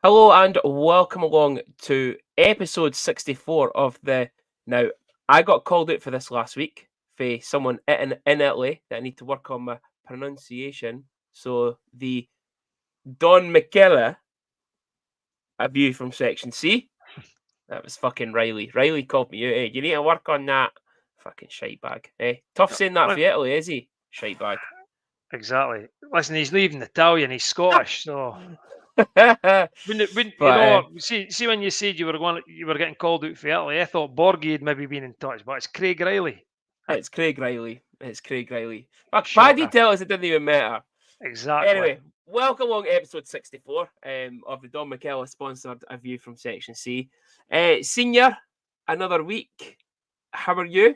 Hello and welcome along to episode 64 of the. Now, I got called out for this last week for someone in Italy that I need to work on my pronunciation. So, the Don Michele, a view from section C. That was fucking Riley. Riley called me out. Hey, you need to work on that. Fucking shite bag. Hey, tough saying that for Li- Italy, is he? Shite bag. Exactly. Listen, he's leaving Italian. He's Scottish, so but when uh, see when you said you were getting called out for Italy, I thought Borgie had maybe been in touch, but it's Craig Riley. it's Craig Riley. It's Craig Riley. Fuck, bad Shocker. details, it didn't even matter. Exactly. Anyway, welcome along to episode 64 of the Don McKellar sponsored A View from Section C. Senior, another week. How are you?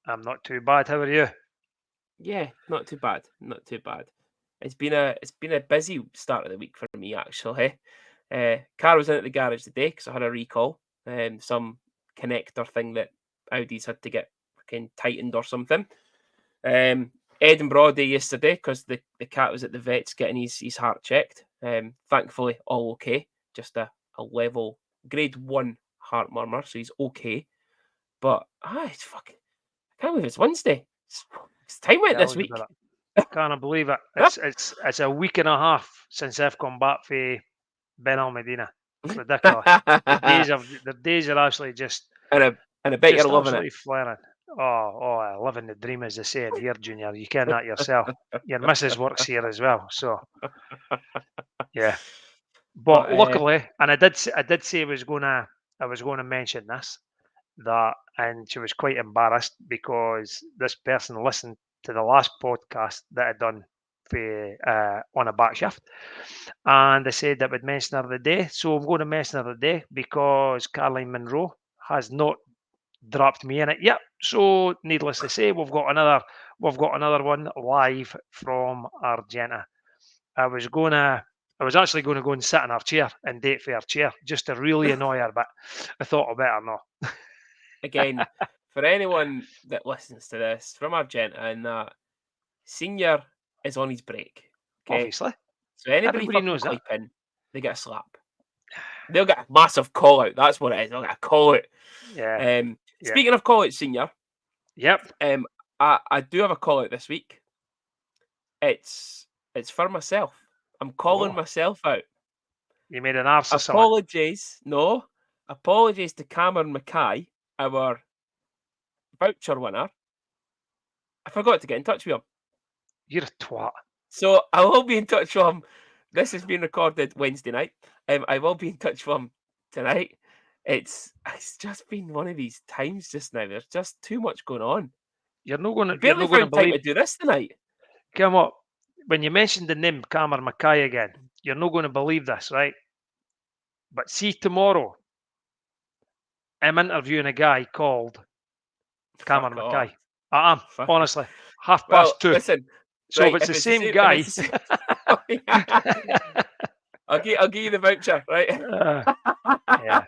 I'm not too bad. How are you? Yeah, not too bad. Not too bad. It's been a busy start of the week for me actually. Car was in at the garage today because I had a recall. Some connector thing that Audi's had to get fucking tightened or something. Edinburgh day yesterday because the cat was at the vet's getting his heart checked. Thankfully, all okay. Just a level grade 1 heart murmur, so he's okay. But it's fucking. I can't believe it's Wednesday. Time went Tell this us about week. it. Can't believe it. It's a week and a half since I've come back for Ben Medina. Ridiculous. The days are actually and I bet you're just loving it. absolutely flying. Living the dream, as they say in here, Junior. You ken that yourself. Your missus works here as well, so yeah. But But luckily, and I did say I was gonna mention this that, and she was quite embarrassed because this person listened to the last podcast that I done for on a back shift, and they said that would mention her of the day. So I'm going to mention her of the day because Caroline Monroe has not dropped me in it yet. So needless to say, we've got another one live from Argenta. I was gonna I was actually going to go and sit in her chair and date for her chair just to really annoy her, but I thought I better not. again, for anyone that listens to this from Argenta and that, Senior is on his break. Okay? Obviously, So anybody everybody fucking knows that. clapping, they get a slap. They'll get a massive call out. That's what it is. They'll get a call out. Yeah, yeah, Speaking of call out, Senior, yep. um, I do have a call out this week. It's for myself. I'm calling Oh, myself out. you made an arse of someone. Apologies. No. Apologies to Cameron Mackay, our voucher winner. I forgot to get in touch with him. You're a twat. So I will be in touch with him. This is being recorded Wednesday night. I will be in touch with him tonight. It's just been one of these times just now. There's just too much going on. You're not gonna. I You're barely not gonna found time believe. to do this tonight. Come on. When you mentioned the name Cameron Mackay again, you're not going to believe this, right? But see, tomorrow I'm interviewing a guy called Fuck Cameron off. Mackay. I am, Fuck. honestly, half Well, past 2. listen. So if Right, it's if the it's the same same, if guy, it's the same, I'll give you the voucher, right? yeah,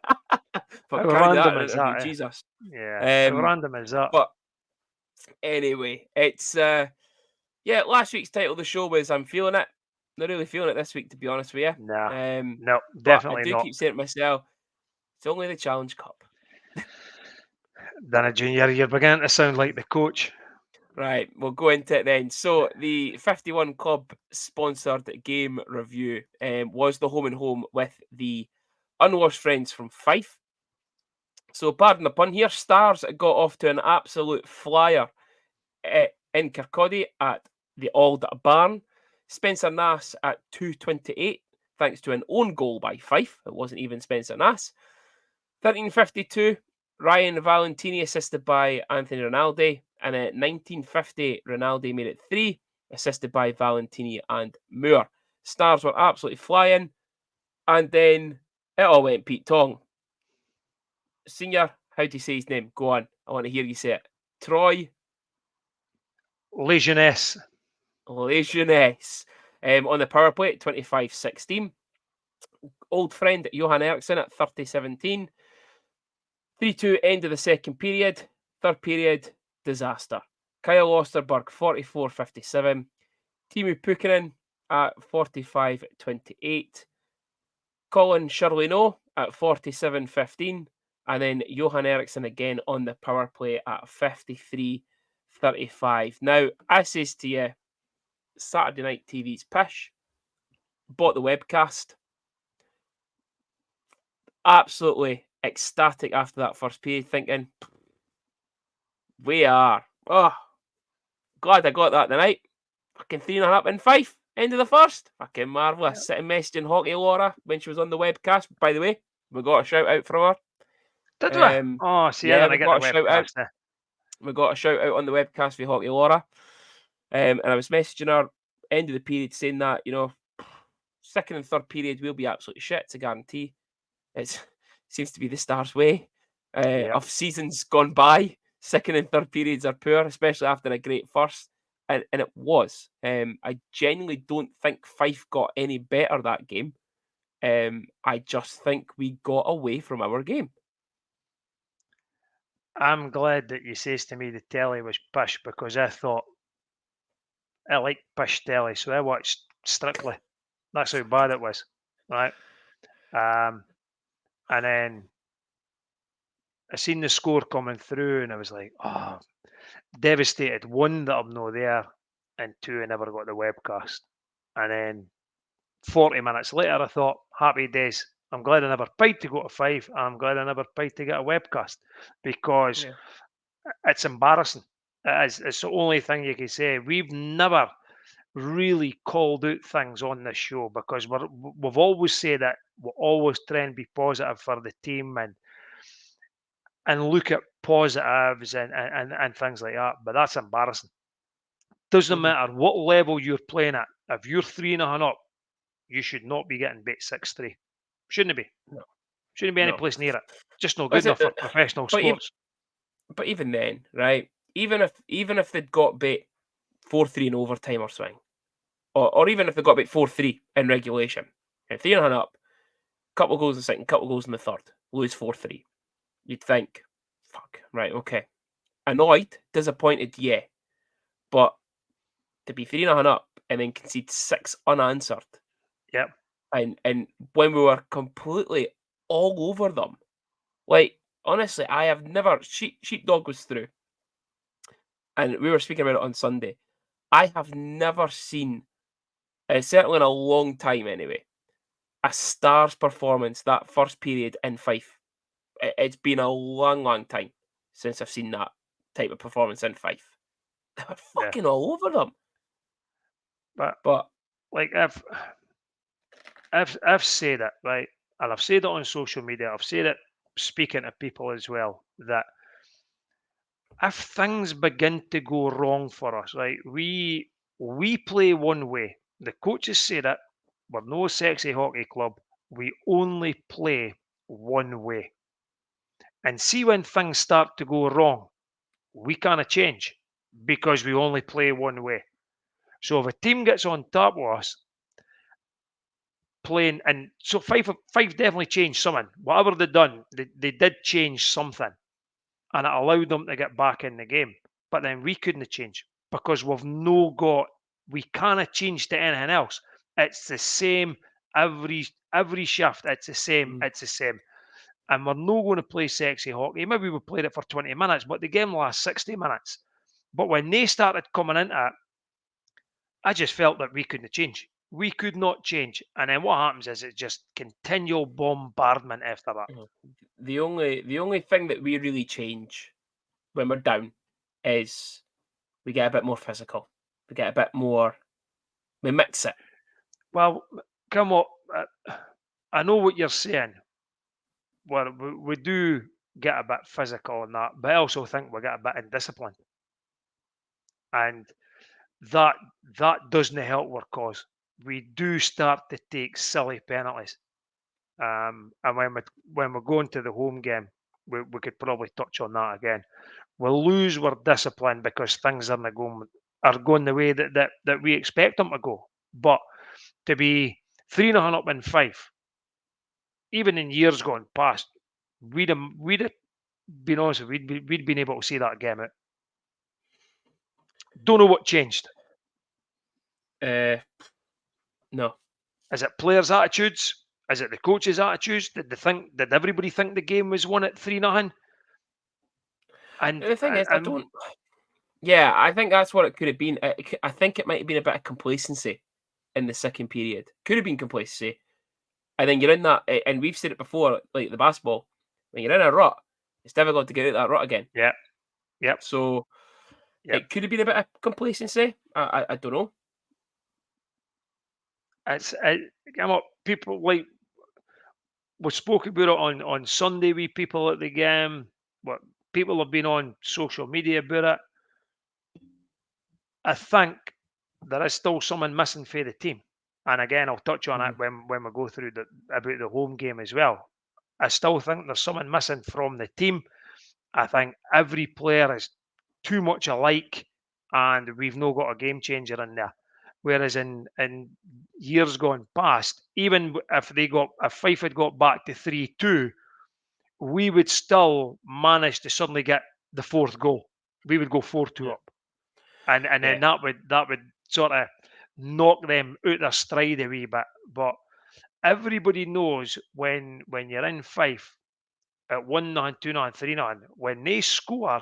But how carry that random in an is interview, that? Eh? Jesus. Yeah, how Um, random is that? but anyway, it's yeah, last week's title of the show was I'm feeling it. Not really feeling it this week, to be honest with Nah, you. no, But I definitely do not. keep saying it myself, it's only the Challenge Cup. Dana Junior, you're beginning to sound like the coach. Right, we'll go into it then. So the 51 Club sponsored game review was the home and home with the unwashed friends from Fife. So pardon the pun here, Stars got off to an absolute flyer in Kirkcaldy at the Auld Barn. Spencer Nass at 2:28, thanks to an own goal by Fife. It wasn't even Spencer Nass. 13:52, Ryan Valentini assisted by Anthony Rinaldi. And at 19:50, Rinaldi made it 3, assisted by Valentini and Moore. Stars were absolutely flying. And then it all went Pete Tong. Senior, how do you say his name? Go on. I want to hear you say it. Troy Legionnaise. Legionnaise. On the power play at 25-16. Old friend Johan Eriksson at 30-17. 3-2 end of the second period. Third period, disaster. Kyle Osterberg 44-57. Timu Pukkanen at 45-28. Colin Shirley no at 47-15, and then Johan Eriksson again on the power play at 53-35. Now, I says to you, Saturday night TV's pish. Bought the webcast. Absolutely ecstatic after that first period, thinking, we are. Oh, glad I got that tonight. Fucking 3-0 up in Fife. End of the first. Fucking marvellous. Yeah. Sitting messaging Hockey Laura when she was on the webcast. By the way, we got a shout out from her. Did we? Oh, see, I Yeah, didn't we get the got a shout out. webcast. We got a shout out on the webcast for Hockey Laura. And I was messaging her end of the period saying that, second and third period will be absolutely shit, it's a guarantee. It seems to be the Stars' way. Yep. Of seasons gone by, second and third periods are poor, especially after a great first. And it was. I genuinely don't think Fife got any better that game. I just think we got away from our game. I'm glad that you says to me the telly was pish because I thought I like pish telly, so I watched Strictly. That's how bad it was, right? And then I seen the score coming through, and I was like, oh, devastated. One, that I'm not there, and two, I never got the webcast. And then 40 minutes later, I thought, happy days. I'm glad I never paid to go to Fife. I'm glad I never paid to get a webcast because Yeah. it's embarrassing. It's the only thing you can say. We've never really called out things on this show because we've always said that we always try and be positive for the team and look at positives and things like that. But that's embarrassing. Doesn't Mhm. matter what level you're playing at. If you're 3-0 up, you should not be getting beat 6-3. Shouldn't it be? No, Shouldn't be any no. place near it. Just not good Listen, enough for professional but even, sports. but even then, right? Even if they'd got beat 4-3 in overtime or something, or even if they got beat 4-3 in regulation, 3-0 up, couple of goals in the second, couple of goals in the third, lose 4-3. You'd think, fuck, right, okay. Annoyed, disappointed, yeah. But to be 3-0 up and then concede 6 unanswered, Yep. and when we were completely all over them, like, honestly, I have never, Sheepdog was through, and we were speaking about it on Sunday. I have never seen, certainly in a long time anyway, a Stars performance that first period in Fife. It's been a long, long time since I've seen that type of performance in Fife. They were Yeah. fucking all over them. But But like I've said it, right, and I've said it on social media. I've said it speaking to people as well that if things begin to go wrong for us, right, we play one way. The coaches say that we're no sexy hockey club. We only play one way. And see when things start to go wrong, we can't change because we only play one way. So if a team gets on top of us playing, and so Fife definitely changed something. Whatever they done, they did change something, and it allowed them to get back in the game. But then we couldn't change because we can't change to anything else. It's the same every shift. It's the same. mm, It's the same. And we're not going to play sexy hockey. Maybe we played it for 20 minutes, but the game lasts 60 minutes. But when they started coming into it, I just felt that we couldn't change. We could not change. And then what happens is it's just continual bombardment after that. mhm. The only thing that we really change when we're down is we get a bit more physical. We get a bit more. We mix it. Well, come on. I know what you're saying. Well, we do get a bit physical and that, but I also think we get a bit indisciplined. And that doesn't help our cause. We do start to take silly penalties. And when we're going to the home game, we could probably touch on that again. We'll lose our discipline because things are going the way that we expect them to go. But to be 3-0 up in Fife, even in years gone past, we'd have been honest, we'd been able to see that game out. Don't know what changed. Uh, no. Is it players' attitudes? Is it the coaches' attitudes? Did everybody think the game was won at 3-0? And The thing is, I and don't. Yeah, I think that's what it could have been. I think it might have been a bit of complacency in the second period. Could have been complacency, and then you're in that. And we've said it before, like the basketball. When you're in a rut, it's difficult to get out of that rut again. yeah, yep, So yep. it could have been a bit of complacency. I don't know. It's come up. People like we spoke about it on Sunday with people at the game. What people have been on social media about it. I think there is still someone missing for the team. And again, I'll touch on it Mhm. when we go through about the home game as well. I still think there's someone missing from the team. I think every player is too much alike, and we've no got a game changer in there. Whereas in years gone past, even if Fife had got back to 3-2, we would still manage to suddenly get the fourth goal. We would go 4-2 Yeah, up, and yeah. then that would sort of knock them out their stride a wee bit. But everybody knows when you're in Fife at 1-9, 2-9, 3-9, when they score,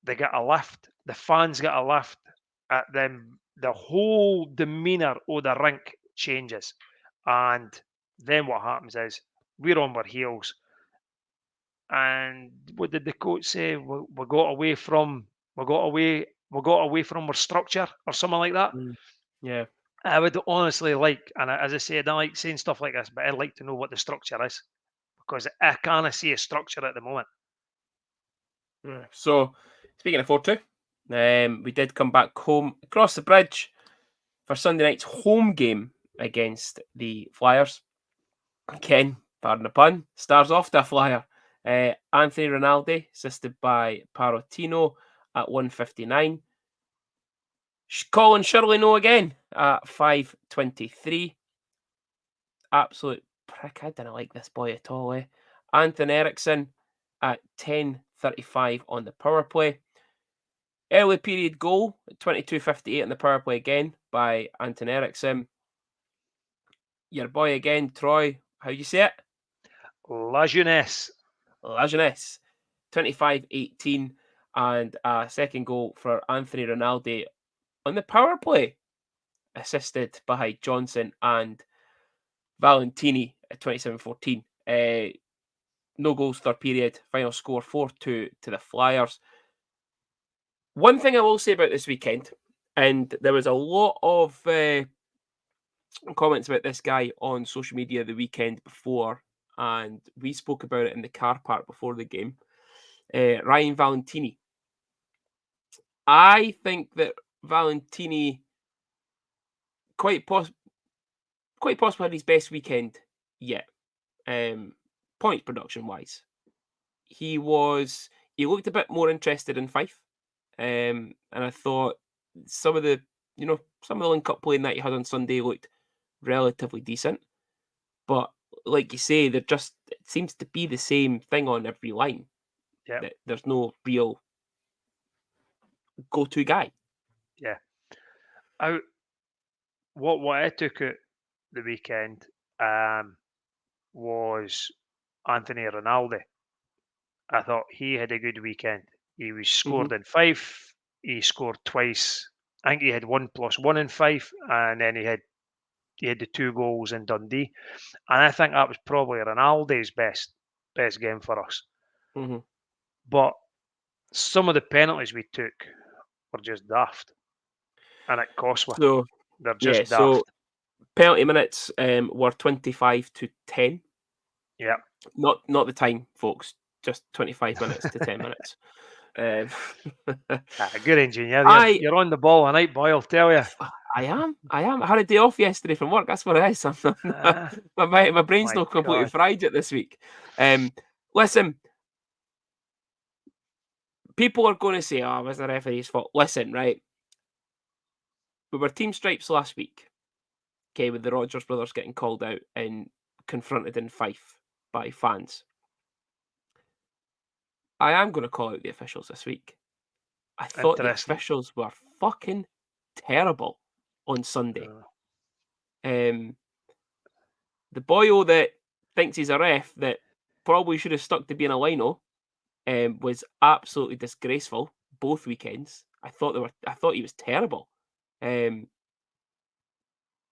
they get a lift. The fans get a lift at them. The whole demeanour of the rink changes, and then what happens is we're on our heels. And what did the coach say? We got away from we got away from our structure or something like that. Mm, yeah. I would honestly like, and as I said, I like saying stuff like this, but I'd like to know what the structure is because I can't see a structure at the moment. Yeah. So speaking of 4-2, we did come back home across the bridge for Sunday night's home game against the Flyers. Ken, pardon the pun, stars off to a flyer. Anthony Rinaldi, assisted by Parotino at 1:59. Colin Shirley no again at 5:23. Absolute prick. I didn't like this boy at all. Anthony Eriksson at 10:35 on the power play. Early period goal at 22:58 on the power play again by Anthony Eriksson. Your boy again, Troy. How you say it? La Jeunesse. La Jeunesse, 25-18, and a second goal for Anthony Rinaldi on the power play, assisted by Johnson and Valentini at 27-14. No goals third period. Final score 4-2 to the Flyers. One thing I will say about this weekend, and there was a lot of comments about this guy on social media the weekend before, and we spoke about it in the car park before the game. Ryan Valentini. I think that Valentini quite poss- quite possibly had his best weekend yet. Points production wise, he looked a bit more interested in Fife, and I thought some of the some of the link up play that he had on Sunday looked relatively decent. But like you say, it seems to be the same thing on every line. Yeah, That there's no real go-to guy. yeah. I, what I took out the weekend um, was Anthony Rinaldi. I thought he had a good weekend. He was Hmm. scored in Fife. He scored twice. I think he had 1+1 in Fife, and then he had the two goals in Dundee. And I think that was probably Ronaldo's best game for us. Hmm. But some of the penalties we took were just daft, and it cost us. So They're yeah, just so daft. penalty minutes were 25-10. Yeah. Not the time, folks. Just 25 minutes to 10 minutes. Um, Good engineer. You're I you're on the ball tonight, boy. I'll tell you. I am. I am. I had a day off yesterday from work. That's what it is. Ah, My brain's my not completely God. fried yet this week. Um, Listen, people are going to say, "Oh, it was the referee's fault." Listen, right? We were team stripes last week. Okay, with the Rogers brothers getting called out and confronted in Fife by fans. I am going to call out the officials this week. I thought the Interesting. officials were fucking terrible on Sunday. Uh, Um, The boyo that thinks he's a ref that probably should have stuck to being a lino was absolutely disgraceful both weekends. I thought he was terrible.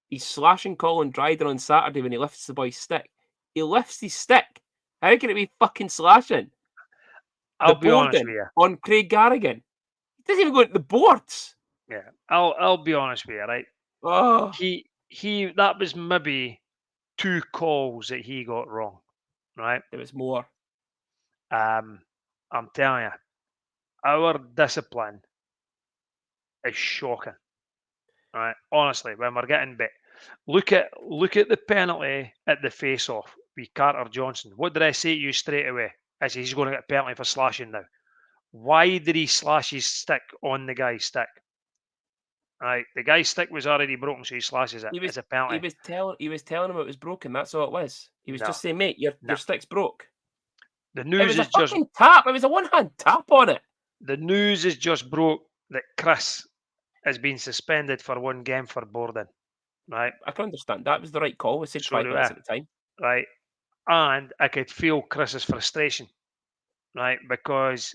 He's slashing Colin Dryden on Saturday when he lifts the boy's stick. He lifts his stick. How can it be fucking slashing? The I'll be honest with boarding you. on Craig Garrigan. He doesn't even go into the boards. Yeah, I'll be honest with you, right? Oh, He that was maybe 2 calls that he got wrong, right? there was more. I'm telling you, our discipline is shocking, right? Honestly, when we're getting bit, look at the penalty at the face-off with Carter Johnson. What did I say to you straight away? I said he's going to get a penalty for slashing now. Why did he slash his stick on the guy's stick? Right, the guy's stick was already broken, so he slashes it. He was It's a penalty. he was telling him it was broken. That's all it was. He was No, just saying, mate, no. your stick's broke. The It news was a is just fucking tap. It was a one-hand tap on it. broke that Chris has been suspended for 1 game for boarding. Right, I can understand that was the right call. We said so 5 minutes at the time. right, and I could feel Chris's frustration, right, because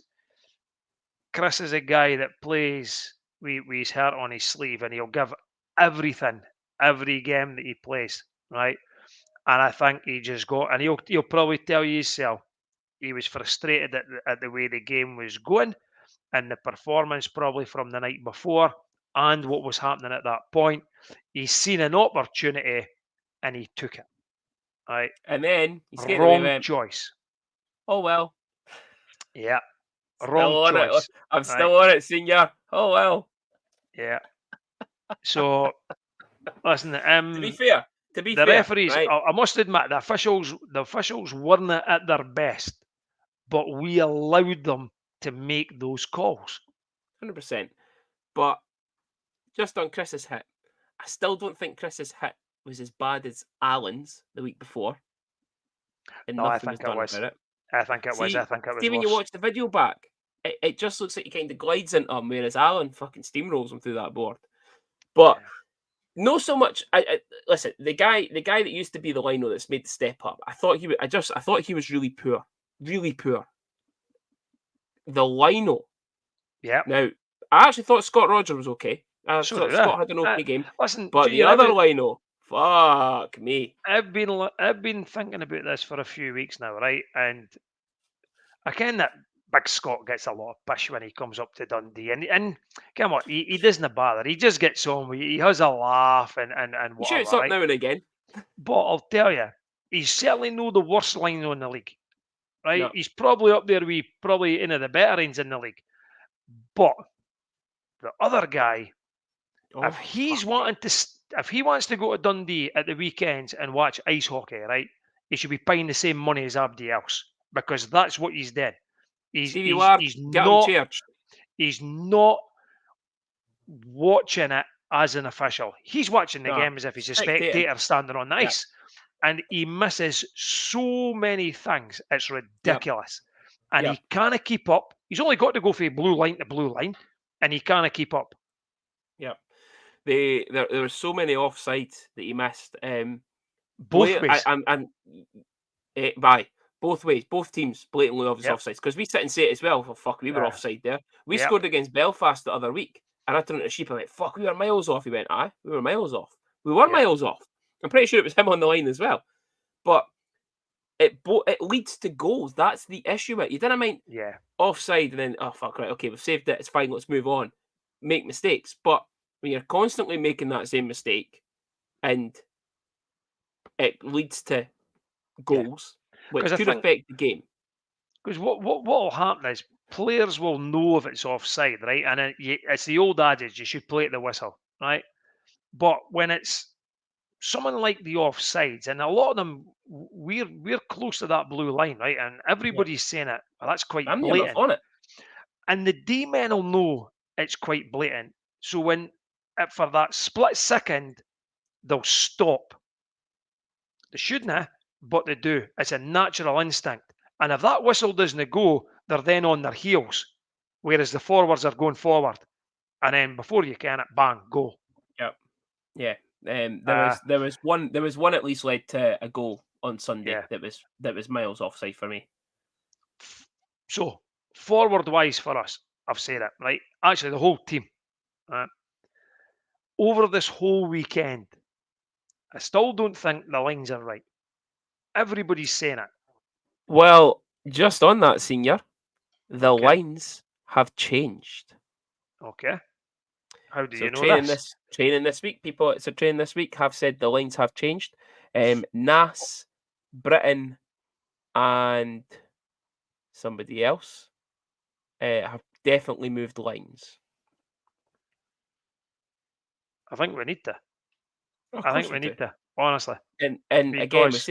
Chris is a guy that plays with his heart on his sleeve, and he'll give everything every game that he plays, right. And I think he just got, and he'll probably tell you himself, he was frustrated at the way the game was going and the performance probably from the night before and what was happening at that point. He's seen an opportunity and he took it. Right. And then he straight away Wrong went, choice. "Oh well, Yeah. still Wrong on it. choice. I'm Right. still on it, senior. Oh well." Yeah. So listen, To be the fair, referees, right? I must admit the officials weren't at their best, but we allowed them to make those calls. 100%. But just on Chris's hit, I still don't think Chris's hit was as bad as Allen's the week before, and No, I nothing was think it done was. about it. I think it was. I See, think it was see when you worse. watch the video back, it just looks like he kind of glides into him, whereas Allen fucking steamrolls him through that board. But Yeah. no, so much. Listen, the guy that used to be the lino that's made the step up. I thought he was really poor, really poor. The lino. Yeah. Now, I actually thought Scott Rogers was okay. I So thought do I. Scott had an okay game, Listen, but the Junior, other lino, fuck me. I've been thinking about this for a few weeks now, right? And I ken that Big Scott gets a lot of pish when he comes up to Dundee, and come on, he doesn't bother. He just gets on with it. He has a laugh and He shoots whatever, up right? now and again. But I'll tell you, he's certainly no the worst line on the league, right? No. He's probably up there with probably into the better ends in the league. But the other guy, Oh fuck me. if he wants to go to Dundee at the weekends and watch ice hockey, right, he should be paying the same money as everybody else because that's what he's done. He's Stevie he's Ward, he's get him not charged. he's not watching it as an official. He's watching the No, game as if he's a spectating. spectator standing on the Yep, ice, and he misses so many things. It's yep, ridiculous, and yep, he can't keep up. He's only got to go from blue line to blue line, and he can't keep up yep. There were so many offsides that he missed. both ways. By both ways, both teams blatantly obvious Yep. offsides because we sit and say it as well. Well, fuck, we were Uh, offside there. We yep. scored against Belfast the other week, and I turned to Sheep and went, "Fuck, we were miles off." He went, "Aye, we were miles off. We were Yep. miles off." I'm pretty sure it was him on the line as well. But it leads to goals. That's the issue with it. You didn't mind Yeah. offside and then oh fuck right, okay, we've saved it. It's fine. Let's move on. Make mistakes, but when you're constantly making that same mistake and it leads to Yeah. goals, Because which I could think affect the game. because what will happen is players will know if it's offside, right? And it's the old adage: you should play at the whistle, right? But when it's someone like the offsides, and a lot of them, we're close to that blue line, right? And Yep. everybody's saying it. Well, that's quite I'm near enough blatant, on it. and the D men will know it's quite blatant. So when for that split second, they'll stop. They shouldn't, but they do. It's a natural instinct. And if that whistle doesn't go, they're then on their heels, whereas the forwards are going forward. And then before you can it, bang, go. Yep. Yeah. Uh, There was one at least led to a goal on Sunday yeah. that was miles offside for me. So forward wise for us, I've said it right. Actually, the whole team. Uh, Over this whole weekend, I still don't think the lines are right. Everybody's saying it. Well, just on that, senior, the Okay. lines have changed. Okay. How do So you know this? training this week, people. So training this week have said the lines have changed. Nas, Britain, and somebody else have definitely moved lines. I think we need to. Oh, of I think course we we do. need to, honestly, And again, because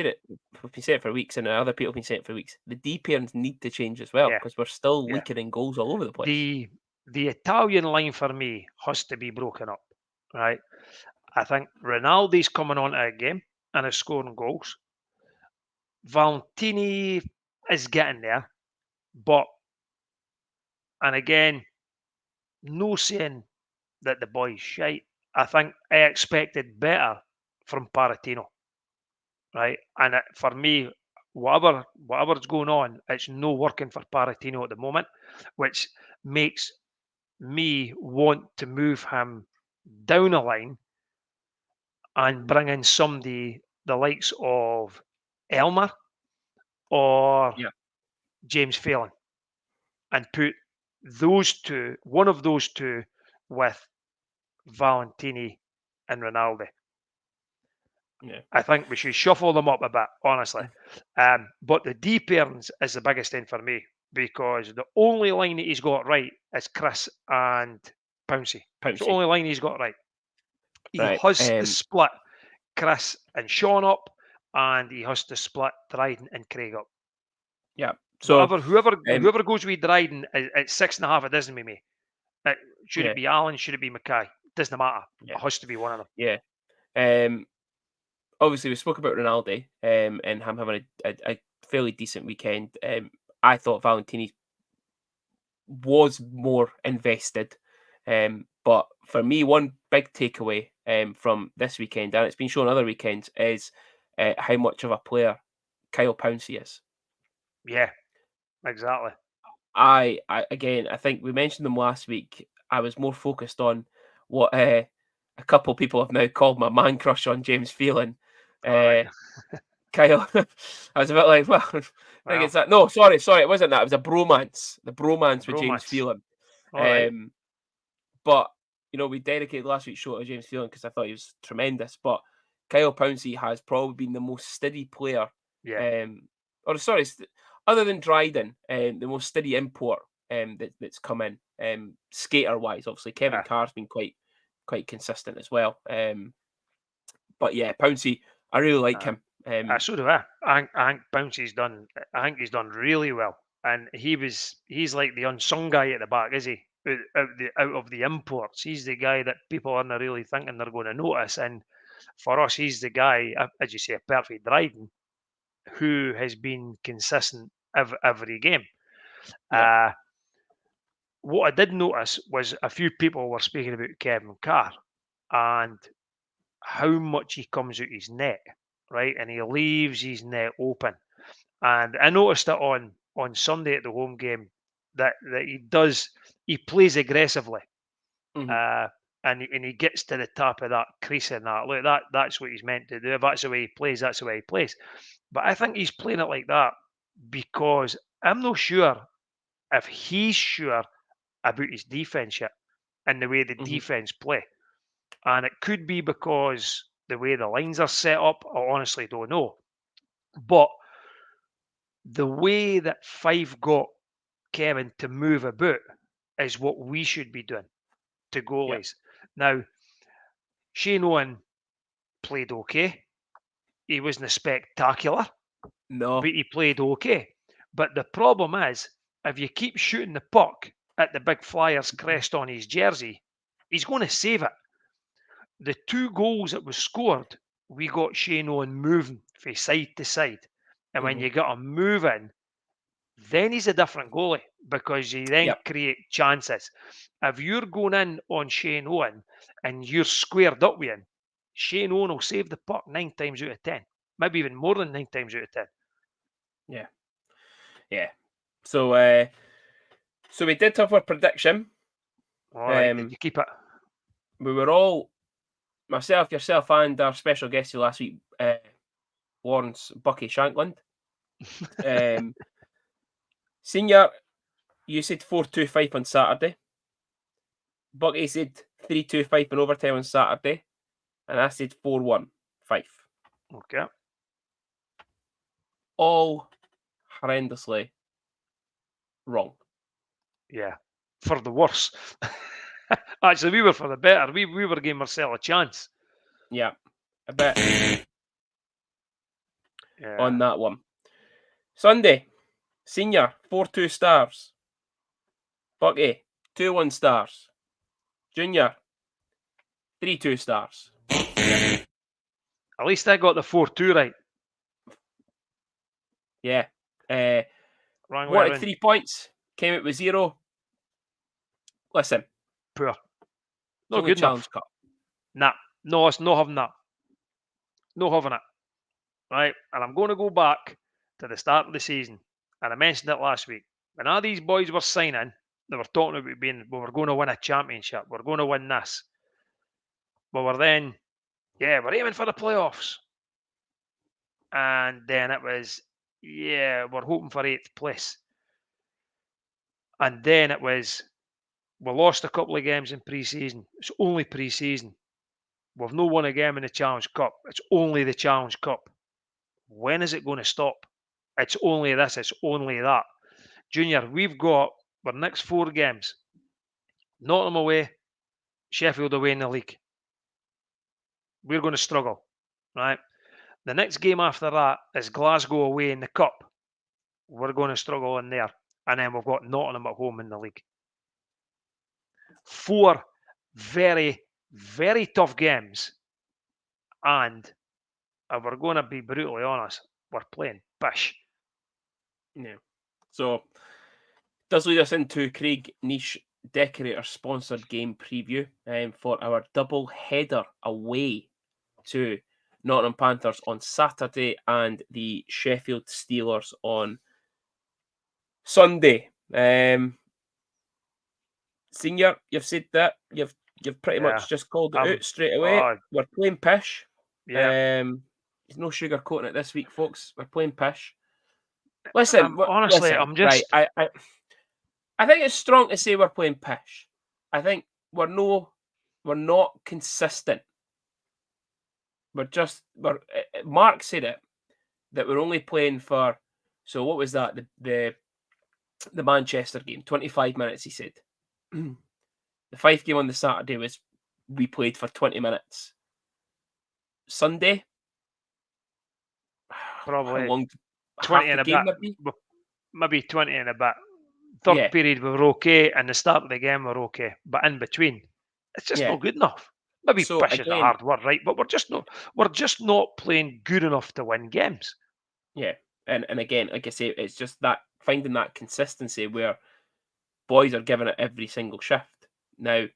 we've been saying it for weeks, and other people have been saying it for weeks. The D pairings need to change as well yeah, because we're still yeah. leaking in goals all over the place. The Italian line for me has to be broken up, right? I think Ronaldo's coming on to a game and is scoring goals. Valentini is getting there, but and again, no saying that the boy's shite. I think I expected better from Paratino, right? And for me, whatever's going on, it's no working for Paratino at the moment, which makes me want to move him down a line and bring in somebody the likes of Elmer or Yeah, James Phelan and put one of those two with Valentini and Ronaldo. yeah, I think we should shuffle them up a bit, honestly. But the D pairings is the biggest thing for me because the only line that he's got right is Chris and Pouncey. It's the Pouncey. only line he's got right. He Right. has to split Chris and Sean up, and he has to split Dryden and Craig up. Yeah. So, Whatever, whoever um, whoever goes with Dryden at 6.5, it doesn't with me. Should it yeah, be Allen? Should it be Mackay? Doesn't matter. yeah, It has to be one of them. yeah. Um, Obviously, we spoke about Ronaldo, and him having a fairly decent weekend. I thought Valentini was more invested. But for me, one big takeaway from this weekend, and it's been shown other weekends, is how much of a player Kyle Pouncey is. Yeah, exactly. I again, I think we mentioned them last week. I was more focused on what a couple people have now called my man crush on James Phelan. All right. Uh, Kyle, I was a bit like, well, I think Well, it's that. No, sorry, it wasn't that. It was a bromance. The bromance with James bromance. Phelan. All right. Um, but we dedicated last week's show to James Phelan because I thought he was tremendous. But Kyle Pouncey has probably been the most steady player, Yeah. um, or sorry, other than Dryden, the most steady import that's come in, skater wise. Obviously, Kevin Uh, Carr's been quite consistent as well. But yeah, Pouncey, I really like uh, him. Um, so do I. I think Pouncey's done. I think he's done really well, and he's like the unsung guy at the back, is he? Out of the imports, he's the guy that people aren't really thinking they're going to notice. And for us, he's the guy, as you say, a perfect Dryden, who has been consistent every game. yeah. Uh, what I did notice was a few people were speaking about Kevin Carr and how much he comes out his net, right? And he leaves his net open. And I noticed it on Sunday at the home game that he plays aggressively. Hmm. Uh, and he gets to the top of that crease and that. Look, that's what he's meant to do. If that's the way he plays, that's the way he plays. But I think he's playing it like that because I'm not sure if he's sure about his defense yet and the way the Hmm. defense play. And it could be because the way the lines are set up, I honestly don't know. But the way that Five got Kevin to move about is what we should be doing to Yeah. goalies. Now, Shane Owen played okay. He wasn't spectacular, No. but he played okay. But the problem is, if you keep shooting the puck at the big Flyers crest on his jersey, he's going to save it. The two goals that was scored, we got Shane Owen moving from side to side. And when Hmm. you got him moving, then he's a different goalie because you then Yep. create chances. If you're going in on Shane Owen and you're squared up with him, Shane Owen will save the puck 9 times out of 10. Maybe even more than 9 times out of 10. Yeah. Yeah. So so we did have our prediction. All right, did you keep it? We were all, myself, yourself, and our special guest last week, Warren's Bucky Shankland. Senior, you said 4-2 Fife on Saturday. Bucky said 3-2 Fife in overtime on Saturday. And I said 4-1 Fife. Okay. All horrendously wrong. Yeah. For the worse. Actually, we were for the better. We were giving Marcel a chance. Yeah. A bit on that one. Sunday, Senior, 4-2 stars. Bucky, 2-1 stars. Junior, 3-2 stars. At least I got the 4-2 right. Yeah. Wrong way Wanted around. 3 points, came out with 0. Listen. Poor. Not good enough. Challenge Cup. Nah. No, it's not having that. No having it. Right. And I'm going to go back to the start of the season. And I mentioned it last week. When all these boys were signing, they were talking about we were going to win a championship. We're going to win this. But we're then, we're aiming for the playoffs. And then it was, we're hoping for 8th place. And then it was, we lost a couple of games in pre-season. It's only pre-season. We've no won a game in the Challenge Cup. It's only the Challenge Cup. When is it going to stop? It's only this. It's only that. Junior, we've got our next 4 games. Nottingham away, Sheffield away in the league. We're going to struggle, right? The next game after that is Glasgow away in the Cup. We're going to struggle in there. And then we've got Nottingham at home in the league. 4 very, very tough games. And if we're going to be brutally honest, we're playing pish. Yeah. So, does lead us into Craig Niche Decorator sponsored game preview for our double header away to Nottingham Panthers on Saturday and the Sheffield Steelers on Sunday. Senior, you've said that. You've pretty much just called it out straight away. We're playing pish. Yeah. There's no sugarcoating it this week, folks. We're playing pish. Listen, honestly, listen, I'm just right. I think it's strong to say we're playing pish. I think we're not consistent. Mark said it that we're only playing for. So what was that? The Manchester game, 25 minutes. He said the Fife game on the Saturday was we played for 20 minutes. Sunday, probably how long? 20 half and the a game, bit. Maybe 20 and a bit. Yeah. Third period we were okay, and the start of the game we were okay, but in between, it's just not good enough. Maybe So pish is a again, hard word, right? But we're just not playing good enough to win games. Yeah, and again, like I say, it's just that finding that consistency where boys are giving it every single shift. Now,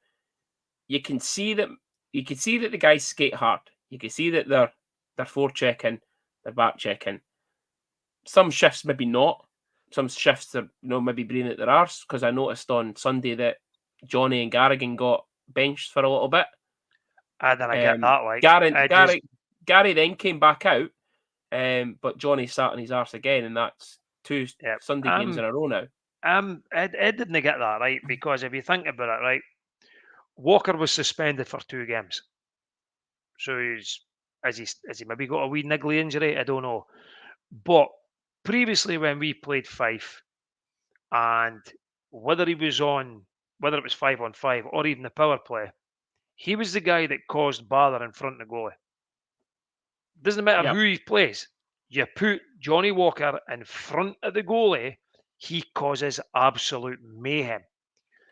you can see that the guys skate hard. You can see that they're forechecking, they're back checking. Some shifts maybe not. Some shifts are maybe breathing at their arse, because I noticed on Sunday that Johnny and Garrigan got benched for a little bit. I get that. Gary then came back out, but Johnny sat on his arse again, and that's 2 Sunday games in a row now. Ed didn't get that right, because if you think about it, right, Walker was suspended for 2 games, so has he maybe got a wee niggly injury? I don't know, but previously when we played Fife, and whether it was 5-on-5 or even the power play, he was the guy that caused bother in front of the goalie. Doesn't matter who he plays. You put Johnny Walker in front of the goalie, he causes absolute mayhem.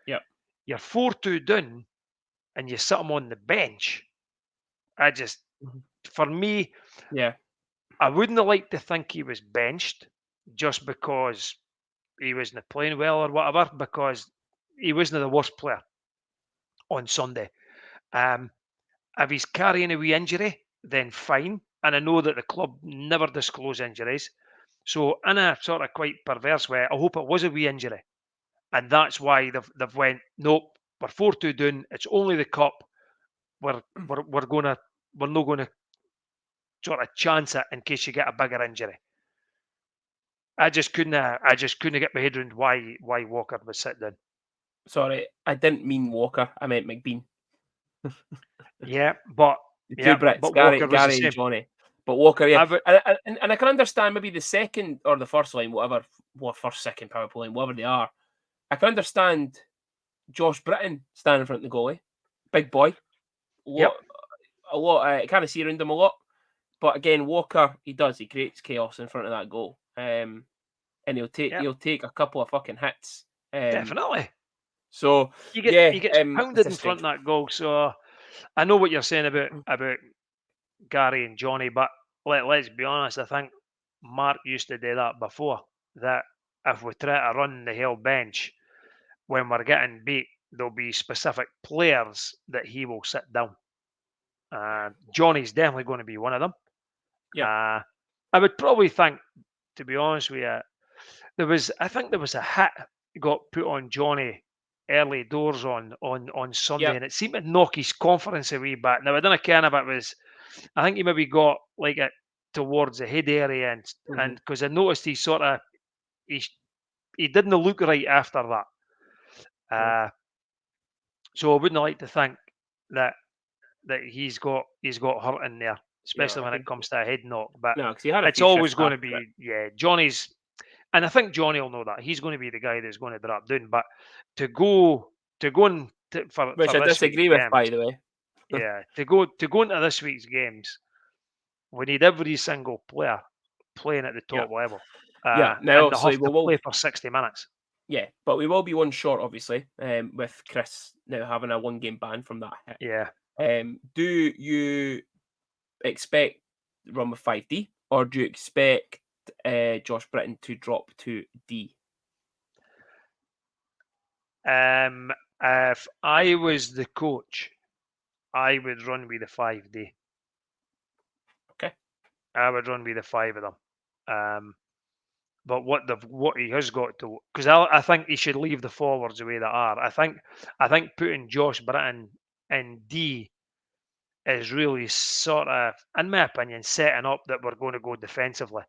Yep. You're 4-2 down, and you sit him on the bench. For me, I wouldn't have liked to think he was benched just because he wasn't playing well or whatever, because he wasn't the worst player on Sunday. And If he's carrying a wee injury, then fine. And I know that the club never disclose injuries. So in a sort of quite perverse way, I hope it was a wee injury. And that's why they've went, nope, we're 4-2 down. It's only the cup. We're not gonna sort of chance it in case you get a bigger injury. I just couldn't get my head around why Walker was sit down. Sorry, I didn't mean Walker. I meant McBean. Yeah, but The two Brits, Walker was the Gary and same. Johnny. But Walker, yeah. I would, And I can understand maybe the second or the first line, whatever, first, second power play line, whatever they are. I can understand Josh Britton standing in front of the goalie. Big boy. yep, A lot. I kind of see around him a lot. But again, Walker, he creates chaos in front of that goal. And he'll yep, take a couple of fucking hits. definitely. So He yeah, gets it's pounded a in front strange of that goal. So I know what you're saying about one. Gary and Johnny, but let's be honest. I think Mark used to do that before. That if we try to run the hell bench when we're getting beat, there'll be specific players that he will sit down. Johnny's definitely going to be one of them. Yeah. Uh, I would probably think, to be honest with you, I think there was a hit got put on Johnny early doors on Sunday, Yep. and it seemed to knock his confidence a wee bit. Now I don't care if it was. I think he maybe got like it towards the head area, and Mhm. because I noticed he he didn't look right after that. No. So I wouldn't like to think that he's got hurt in there, No, especially I when it think comes to a head knock. But no, because he had a it's few shifts always going to after it, be, yeah, Johnny's, and I think Johnny will know that he's going to be the guy that's going to drop down. But to go and which for I this week's disagree with, games, by the way. yeah, to go into this week's games, we need every single player playing at the Yeah. top level, Yeah. Now, and they obviously, have we to will. play for 60 minutes. Yeah, but we will be one short, obviously, with Chris now having a one-game ban from that hit. Yeah. Do you expect to run with 5D, or do you expect Josh Britton to drop to D? If I was the coach, I would run with the 5D. Okay. I would run with the five of them. But what he has got to, because I think he should leave the forwards the way they are. I think putting Josh Britton in D is really sort of, in my opinion, setting up that we're going to go defensively,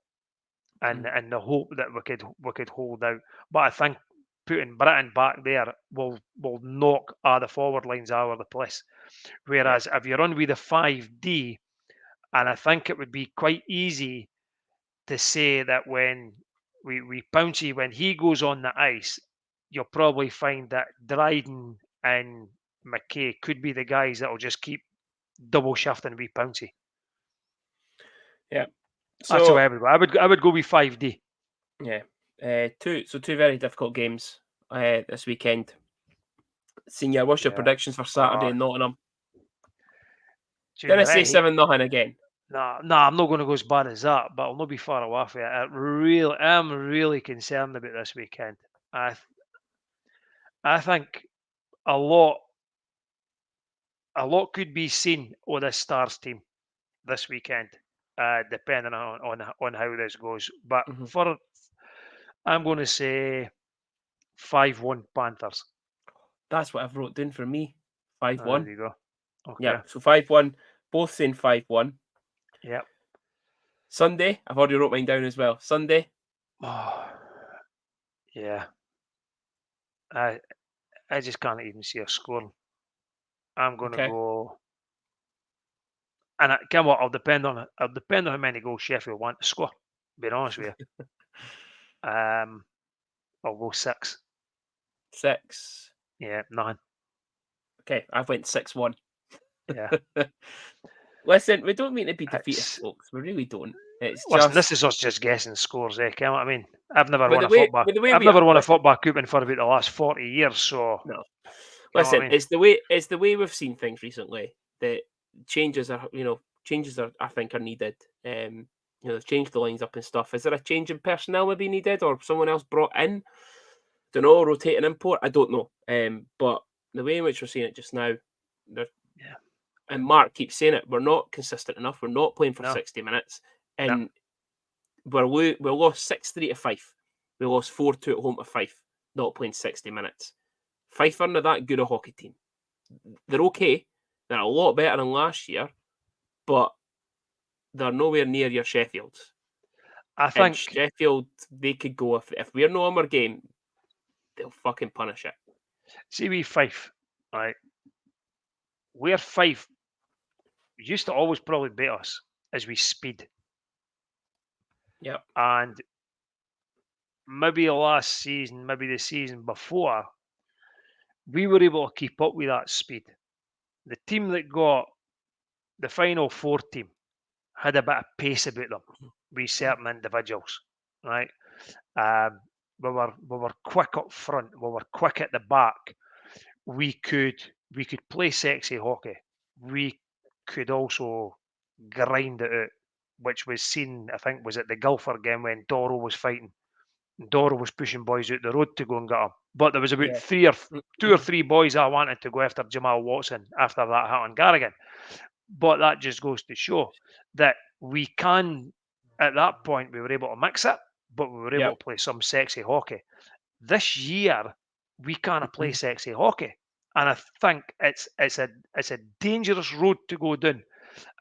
and Mhm. the hope that we could hold out. But I think putting Britton back there will knock the forward lines out of the place. Yeah. Whereas if you run with the 5D, and I think it would be quite easy to say that when we Pouncey, when he goes on the ice, you'll probably find that Dryden and McKay could be the guys that will just keep double shifting wee Pouncey. Yeah. That's the way So I would go. I would go with 5D. yeah, two very difficult games this weekend. Senior, what's your Yeah. predictions for Saturday Uh, in Nottingham? Gonna Tuesday, say I hate. 7-0 again. No, I'm not going to go as bad as that, but I'll not be far away from it. I'm really concerned about this weekend. I I think a lot a lot could be seen with this Stars team this weekend, depending on how this goes. But Mhm. I'm going to say 5-1 Panthers. That's what I've wrote down for me. There 5-1. you go. Yeah, Okay. so 5-1. Both saying 5-1. Yep. Sunday, I've already wrote mine down as well. Sunday, Oh, yeah. I I just can't even see a score. I'm going to okay. go, and come what? I'll depend on how many goals Sheffield want to score. Being honest with you, I'll go 6. 6. Yeah, 9. Okay, I've went 6-1. Yeah. Listen, we don't mean to be defeatist, It's folks. We really don't. It's Listen. This just is us just guessing scores, eh? Can you know what I mean? with the way I've we are. never won a Listen, football cup for about the last 40 years. So, no. you know what I Listen, mean? it's the way we've seen things recently that changes are I think are needed. They've changed the lines up and stuff. Is there a change in personnel maybe needed or someone else brought in? Don't know, rotating import. I don't know. But the way in which we're seeing it just now, there, Yeah. and Mark keeps saying it, we're not consistent enough. We're not playing for No, 60 minutes. no. And we lost 6-3 to Fife. We lost 4-2 at home to Fife, not playing 60 minutes. Fife aren't that good a hockey team. They're okay. They're a lot better than last year, but they're nowhere near your Sheffields. I And think, Sheffield, they could go, if we're no on our game, they'll fucking punish it. see, we Fife, right? Where Fife used to always probably beat us is we speed. Yep. And maybe last season, maybe the season before, we were able to keep up with that speed. The team that got the Final Four team had a bit of pace about them with certain individuals, right? We were quick up front. We were quick at the back. We could play sexy hockey. We could also grind it out, which was seen, I think, was at the Guildford game when Doro was fighting. Doro was pushing boys out the road to go and get him. But there was about Yeah. two or three boys I wanted to go after Jamal Watson after that hit on Garrigan. But that just goes to show that we can, at that point, we were able to mix it, but we were able Yep. to play some sexy hockey. This year, we can't play sexy hockey. And I think it's a dangerous road to go down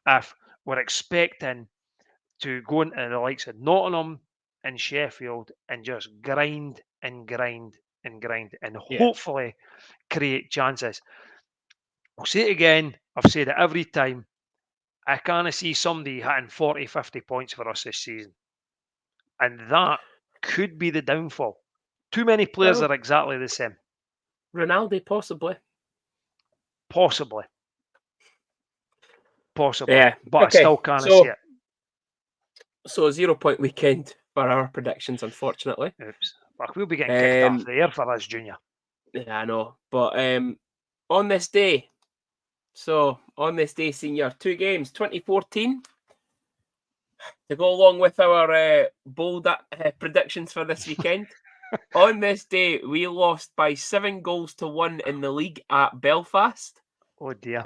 if we're expecting to go into the likes of Nottingham and Sheffield and just grind and grind and grind and Yeah. hopefully create chances. I'll say it again. I've said it every time. I can't see somebody hitting 40, 50 points for us this season. And that could be the downfall. Too many players Well, are exactly the same. Ronaldo, possibly. Possibly. Possibly. Yeah. But I Okay. still can't see it. So a 0-point weekend for our predictions, unfortunately. Oops. Fuck, we'll be getting kicked off Um, the air for this, Junior. yeah, I know. But on this day, senior, 2 games, 2014, to go along with our bold predictions for this weekend. On this day, we lost by 7-1 in the league at Belfast. Oh dear.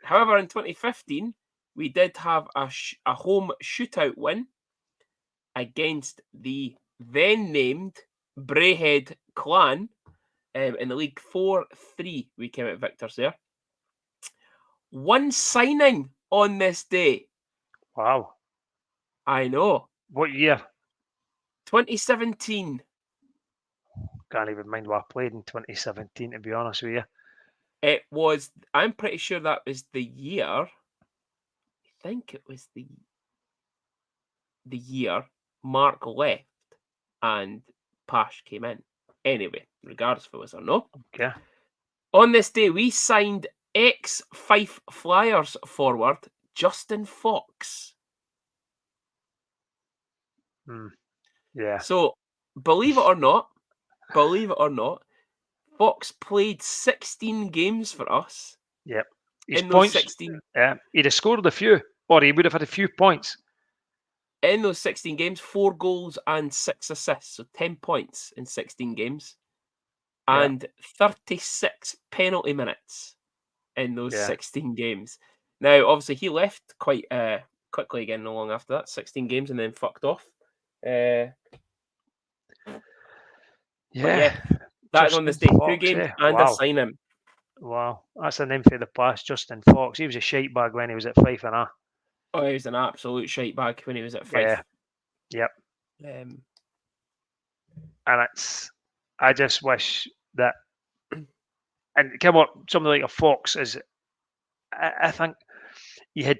However, in 2015, we did have a home shootout win against the then named Brayhead Clan in the league. 4-3, we came out victors there. One signing on this day. Wow. I know. What year? 2017. Can't even mind what I played in 2017, to be honest with you. It was, I'm pretty sure that was the year. I think it was the year Mark left and Pash came in. Anyway, regardless if it was or no. Okay. On this day, we signed ex-Fife Flyers forward Justin Fox. Yeah. So, believe it or not, Fox played 16 games for us. Yep. His In those points, 16 he'd have scored a few, or he would have had a few points. in those 16 games, 4 goals and 6 assists, so 10 points in 16 games, Yeah. and 36 penalty minutes in those Yeah. 16 games. Now, obviously, he left quite quickly again, not long after that, 16 games, and then fucked off. But yeah, that is on this day. Justin 2 Fox, games eh? and a Wow. sign-in. Wow. That's a name for the past, Justin Fox. He was a shite bag when he was at Fife and Oh, he was an absolute shite bag when he was at Yeah. Fife. Yep. Um, And I just wish that, and come on, something like a Fox is, I think he had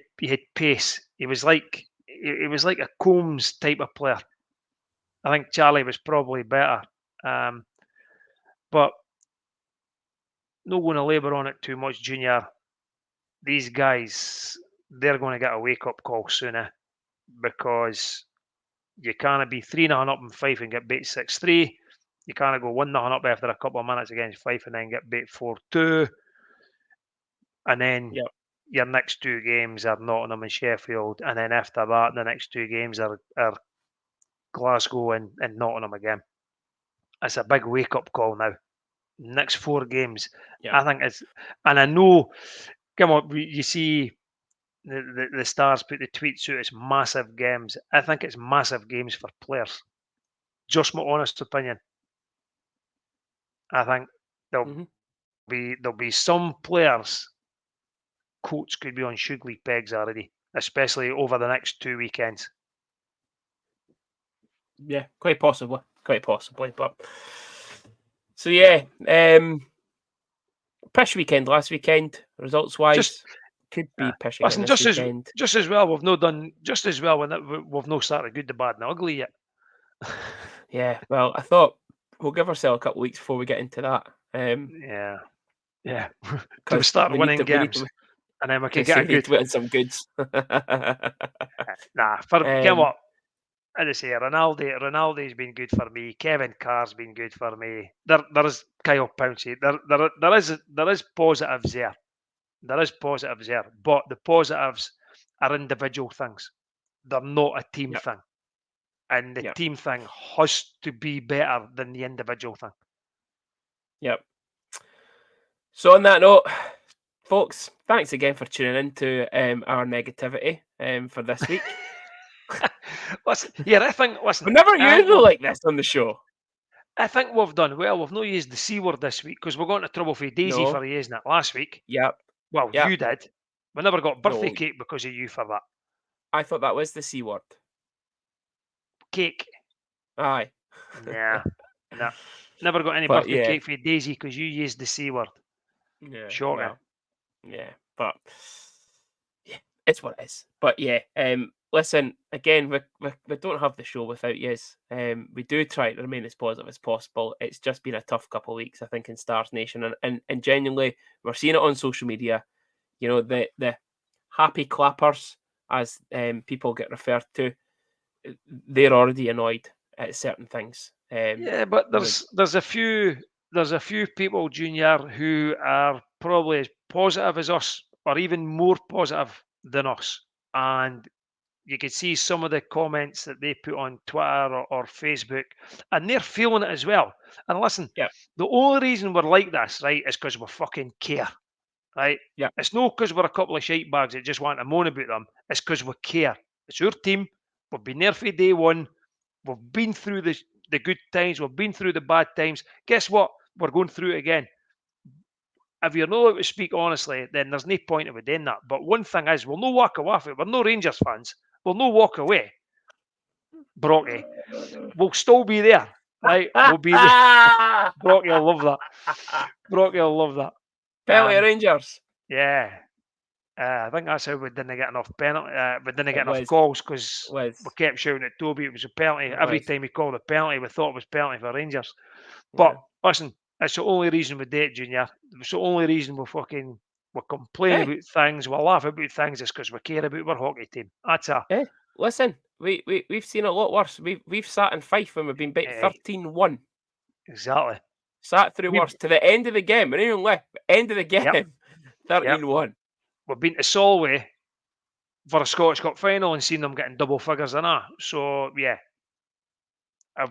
pace. He was like a Combs type of player. I think Charlie was probably better, but not going to labour on it too much, Junior. These guys, they're going to get a wake up call sooner, because you can't be 3-0 up in Fife and get beat 6-3. You can't go 1-0 up after a couple of minutes against Fife and then get beat 4-2. And then yeah, your next 2 games are Nottingham and Sheffield. And then after that, the next 2 games are Glasgow and Nottingham again. It's a big wake up call now. Next 4 games, yeah. I think it's, and I know come on, you see the Stars put the tweets out. It's massive games. I think it's massive games for players. Just my honest opinion. I think there'll Hmm. there'll be some players. Coats could be on sugly pegs already, especially over the next 2 weekends. Yeah, quite possibly. But so yeah, pish weekend last weekend, results Just wise. Could be pish again listen, this weekend. just as well we've not done just as well when we've not started good, the bad, and the ugly yet. Yeah, well, I thought we'll give ourselves a couple of weeks before we get into that. Yeah, yeah. Do we Because start we need winning to we need games to and then we can just get we a need good? to win some goods. Nah, for you know um, what? I just say Ronaldo's been good for me. Kevin Carr's been good for me. There is Kyle Pouncey. There is positives there. There is positives there, but the positives are individual things. They're not a team yep, thing, and the yep, team thing has to be better than the individual thing. yep. So on that note, folks, thanks again for tuning in to our negativity for this week. Listen, yeah, I think. Listen, We're never I think usually like this on the show. I think we've done well. We've not used the C word this week because we got into trouble for Daisy No. for using it last week. Yep. Well, Yep. you did. We never got birthday No. cake because of you for that. I thought that was the C word. Cake. Aye. Nah. Nah. Never got any But birthday yeah. cake for Daisy because you used the C word. Yeah. Shocking. Well. Yeah. But yeah, it's what it is. But yeah. Listen, again, we don't have the show without yous. We do try to remain as positive as possible. It's just been a tough couple of weeks, I think, in Stars Nation, and genuinely, we're seeing it on social media. You know, the happy clappers, as people get referred to, they're already annoyed at certain things. Yeah, but With there's a few people, Junior, who are probably as positive as us, or even more positive than us. And you could see some of the comments that they put on Twitter or Facebook, and they're feeling it as well. And listen, yeah, the only reason we're like this, right, is because we fucking care, right? yeah, It's not because we're a couple of shite bags that just want to moan about them. It's because we care. It's our team. We've been there for day one. We've been through the good times. We've been through the bad times. Guess what? We're going through it again. If you're not allowed to speak honestly, then there's no point in doing that. But one thing is, we'll no walk away from it. We're no Rangers fans. We'll no walk away, Brocky. We'll still be there, right? We'll be there. Brocky will love that. Brocky will love that. Penalty Rangers. Yeah. I think that's how we didn't get enough penalty. We didn't It get enough was, calls because we was, kept shouting at Toby it was a penalty. it Every was. time he called a penalty, we thought it was penalty for Rangers. But Yeah. listen, it's the only reason we do it, Junior. It's the only reason we complain Hey, about things, we laugh about things, is because we care about our hockey team. That's a hey, listen, we've seen a lot worse. We've sat in Fife when we've been beat eh, 13-1. exactly. Sat through We've worse to the end of the game. We didn't even left. End of the yep, game. yep. 13-1. We've been to Solway for a Scottish Cup final and seen them getting double figures in that. So yeah,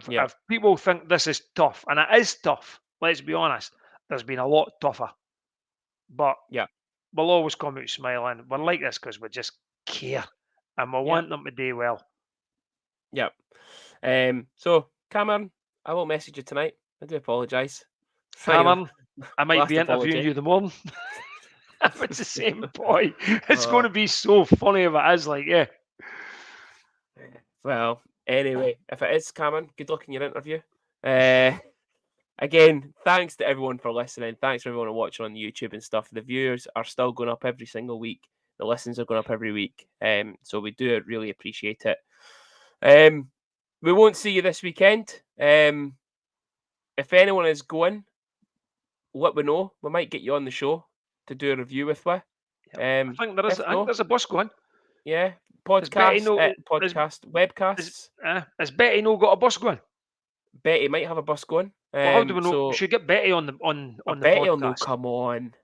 Yeah, if people think this is tough, and it is tough, let's be honest, there's been a lot tougher. But yeah, we'll always come out smiling. We're like this because we just care and we yeah, want them to do well. yeah. So Cameron, I will message you tonight. I do apologise. Final Cameron, I might last be interviewing apology. you the morning. If it's the same boy, it's going Oh, to be so funny if it is. Like, yeah, well, anyway, if it is Cameron, good luck in your interview. Uh, Again, thanks to everyone for listening. Thanks for everyone watching on YouTube and stuff. The viewers are still going up every single week. The listens are going up every week. So we do really appreciate it. We won't see you this weekend. If anyone is going, let me know. We might get you on the show to do a review with we. yep. I think there is. If I think no, there's a bus going. yeah, Is Betty no? Is webcasts. has Betty no got a bus going? Betty might have a bus going. Well, how do we know? We So should get Betty on I the bet he'll know. podcast. Come on.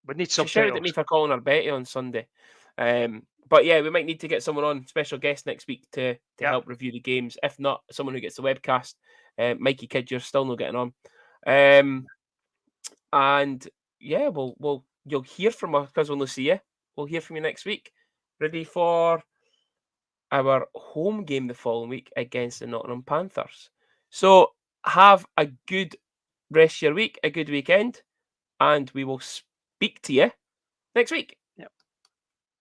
We need She shouted at subtitles. me for calling her Betty on Sunday. But yeah, we might need to get someone on, special guest next week to Yep. help review the games. If not, someone who gets the webcast. Mikey Kidd, you're still not getting on. And yeah, we'll you'll hear from us because we'll see you. We'll hear from you next week. Ready for our home game the following week against the Nottingham Panthers. So have a good rest of your week, a good weekend, and we will speak to you next week.